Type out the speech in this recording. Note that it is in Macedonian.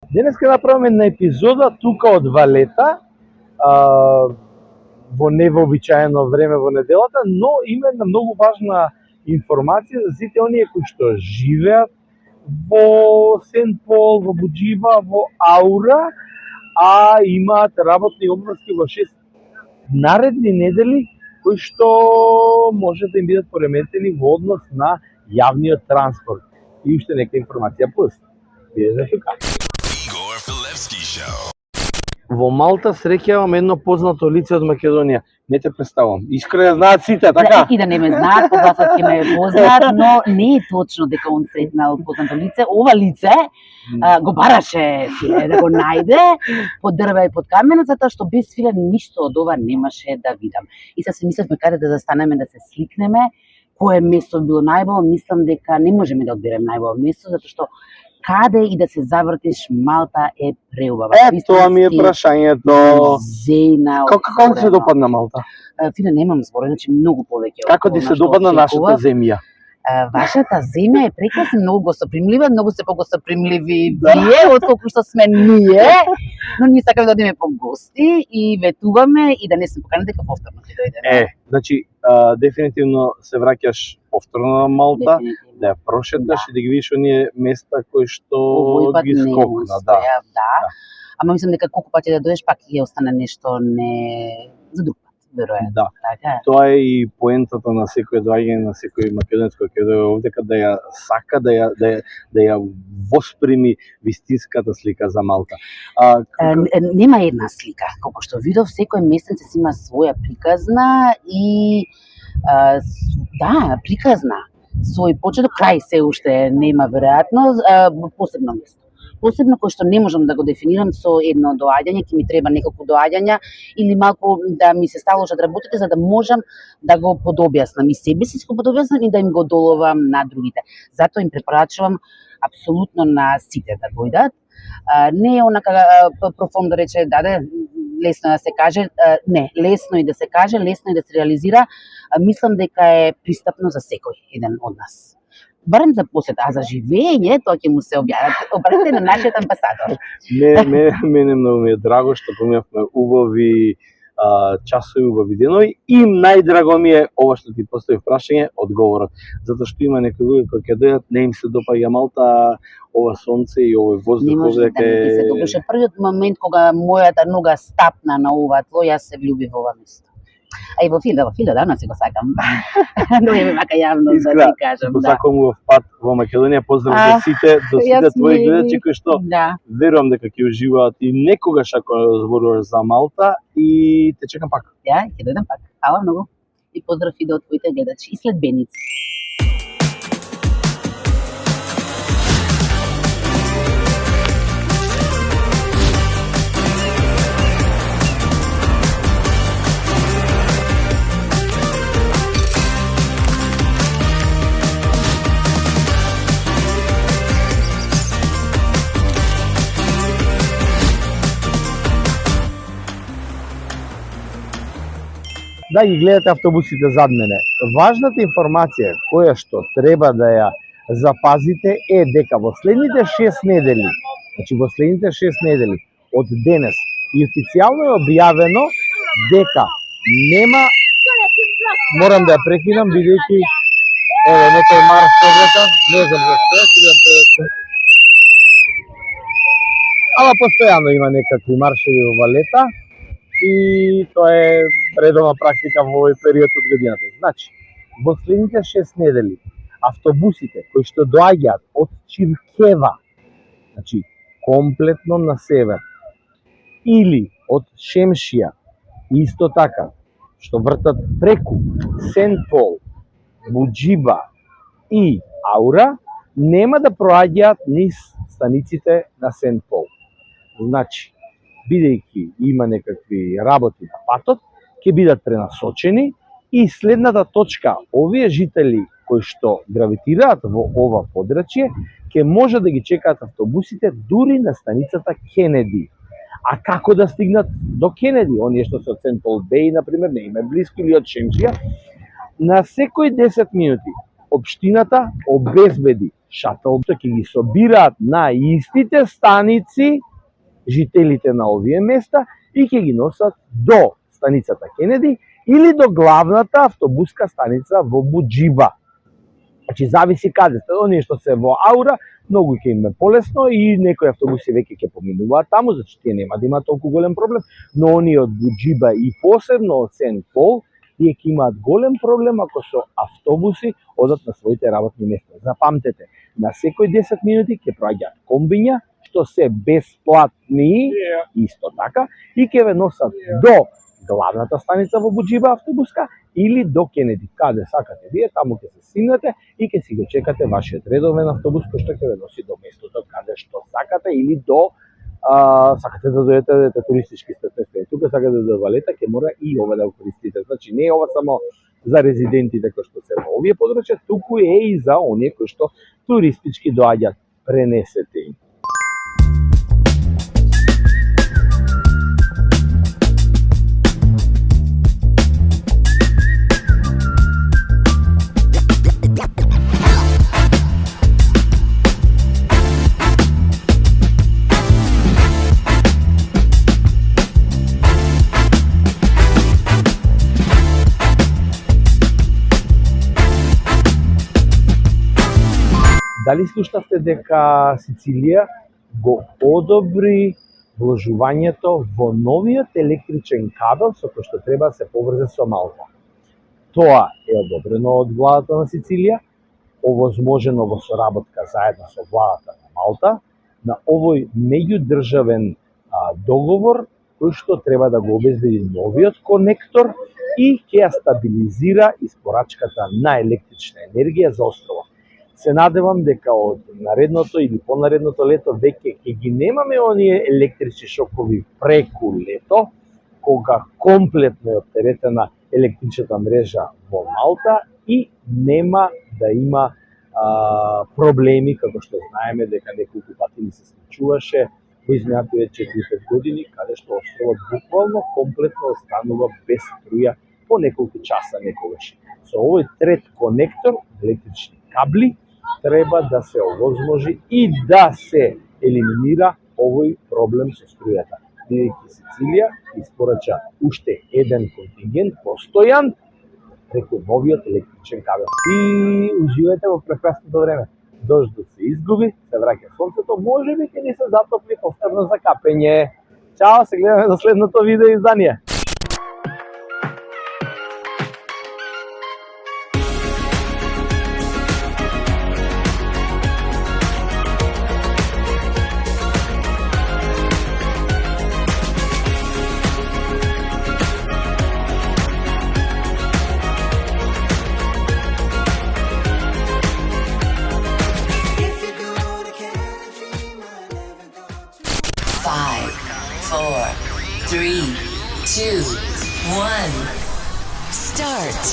Денес ќе направиме една епизода тука од Валета, во невообичаено време во неделата, но има една многу важна информација за сите оние кои што живеат во Сент Пол, во Буџиба, во Аура, а имаат работни обврски во 6 наредни недели кои што може да им бидат пореметени во однос на јавниот транспорт. И уште нека информација плюс. Биде тука. Во Малта среќавам едно познато лице од Македонија. Не те представувам. Искрено ја знаат сите, така? И да не ме знаат, погласот ќе ме познат, но не е точно дека он сретнал познато лице. Ова лице го бараше Филе да го најде под дрва и под каменот, затоа што без Филе ништо од ова немаше да видам. И се мислевме каде да застанеме да се сликнеме, кое место било најбово. Мислам дека не можеме да одберем најбово место, затоа што каде и да се завртиш, Малта е преубава. Тоа ми е прашањето. Зејна. Како се допадна Малта? Филе, немам збор, значи многу повеќе. Како ти се допадна нашата земја? Вашата земја е прекрасна, многу гостопримлива, многу се погостопримливи вие, отколку што сме ние, но ние сакаме да одиме по гости и ветуваме и да не се поканете дека повторно ќе дојдеме. Значи, дефинитивно се враќаш повторно на Малта, да ја прошеташ и да ги видиш оние места кои што ги скокна, да. Ама мислам дека колку пати да дојдеш пак ќе остане нешто не за друг пат, веројатно. Да. Така. Тоа е и поентата на секој доаѓање на секој македонец кој ќе дојде овде, да ја сака да ја воспреми вистинската слика за Малта. Нема една слика, колку што видов, секој местенец има своја приказна и приказна. Свој почеток, крај се уште нема веројатно, посебно место. Посебно кој што не можам да го дефинирам со едно доаѓање, ќе ми треба неколку доаѓања или малку да ми се сталожат работите за да можам да го подобјаснам и себе си го подобјаснам и да им го доловам на другите. Затоа им препорачувам апсолутно на сите да дојдат. Не е онака профон да рече лесно да се каже, не, лесно и да се каже, лесно и да се реализира. Мислам дека е пристапно за секој еден од нас. Барем за посета, а за живење тоа ќе му се обратите на нашиот амбасадор. Мене многу ми е драго што поминавме убави часови, убави денови и најдраго ми е ова што ти постави прашање, одговорот. Затоа што има некои луѓе кои ќе дојдат, не им се допаѓа Малта, ова сонце и овој воздух. Не може да не се допуше. Првиот момент кога мојата нога стапна на ова тло, јас се влюбив во ова место. А и во Филе, да, се го сакам. Но е мака јавно да ти кажам. Го сакам убав пат во Македонија, поздрав до сите твои гледачи кои што верувам дека ќе уживаат и некогаш ако зборуваш за Малта и те чекам пак. Ја, ќе дојдам пак. Фала многу. И поздрав и до твоите гледачи и следбеници. Да ги гледате автобусите зад мене. Важната информација која што треба да ја запазите е дека во следните 6 недели, значи во следните 6 недели од денес и официјално е објавено дека нема, морам да ја прекинам бидејќи некој марш погледа, не знам зашто, ама постојано има некакви маршеви во Валета и тоа е редовна практика во овој период од годината. Значи, во следните 6 недели автобусите кои што доаѓаат од Чиркева, значи комплетно на север, или од Шемшија, исто така, што вртат преку Сент Пол, Буџиба и Аура, нема да проаѓаат низ станиците на Сент Пол. Значи, бидејќи има некакви работи на патот, ќе бидат пренасочени и следната точка, овие жители кои што гравитираат во ова подрачје, ќе може да ги чекаат автобусите дури на станицата Кенеди. А како да стигнат до Кенеди? Оние што се од Сент Пол Беј, например, не им е близко, или од Шемшија, на секои 10 минути општината обезбеди шатлто ќе ги собираат на истите станици жителите на овие места и ќе ги носат до станицата Кенеди или до главната автобуска станица во Буџиба. Значи, зависи каде сте. Оние што се во Аура, многу ќе им е полесно и некои автобуси веќе ќе поминуваат таму, зашто тие нема да имаат толку голем проблем, но оние од Буџиба и посебно од Сент Пол, тие ќе имаат голем проблем ако со автобуси одат на своите работни места. Запамтете, на секои 10 минути ќе проаѓаат комбиња, што се бесплатни, исто така, и ќе ве носат до главната станица во Буџиба автобуска или до Кенеди, каде сакате вие, таму ќе се симнете и ќе си го чекате вашиот редовен автобус кој што ќе ве носи до местото каде што сакате или до сакате да дојдете туристички сте. Тука сакате да дојдете Валета, ќе мора и ова да го користите. Значи не е ова само за резидентите кои што се во овие подрачја, туку е и за оние кои што туристички доаѓаат. Пренесете им. Дали слушнавте дека Сицилија го одобри вложувањето во новиот електричен кабел со кој што треба да се поврзе со Малта? Тоа е одобрено од владата на Сицилија, овозможено во соработка заедно со владата на Малта, на овој меѓудржавен договор кој што треба да го обезбеди новиот конектор и ќе ја стабилизира испорачката на електрична енергија за островот. Се надевам дека од наредното или понаредното лето веќе ќе ги немаме оние електрични шокови преку лето, кога комплетно е оптеретена електричната мрежа во Малта и нема да има проблеми, како што знаеме дека неколку пати ни се случуваше во изминатите 4-5 години, каде што островот буквално комплетно останува без струја по неколку часа некогаш. Со овој трет конектор, електрични кабли, треба да се овозможи и да се елиминира овој проблем со струјата. Бидејќи Сицилија испорача уште еден контингент постојан преку новиот електричен кабел. И уживајте во прекрасното време. Дождот се изгуби, се враќа сонцето, можеби ќе ни се затопли повторно за капење. Чао, се гледаме за следното видео издание. Five, 4, 3, 2, 1. Start.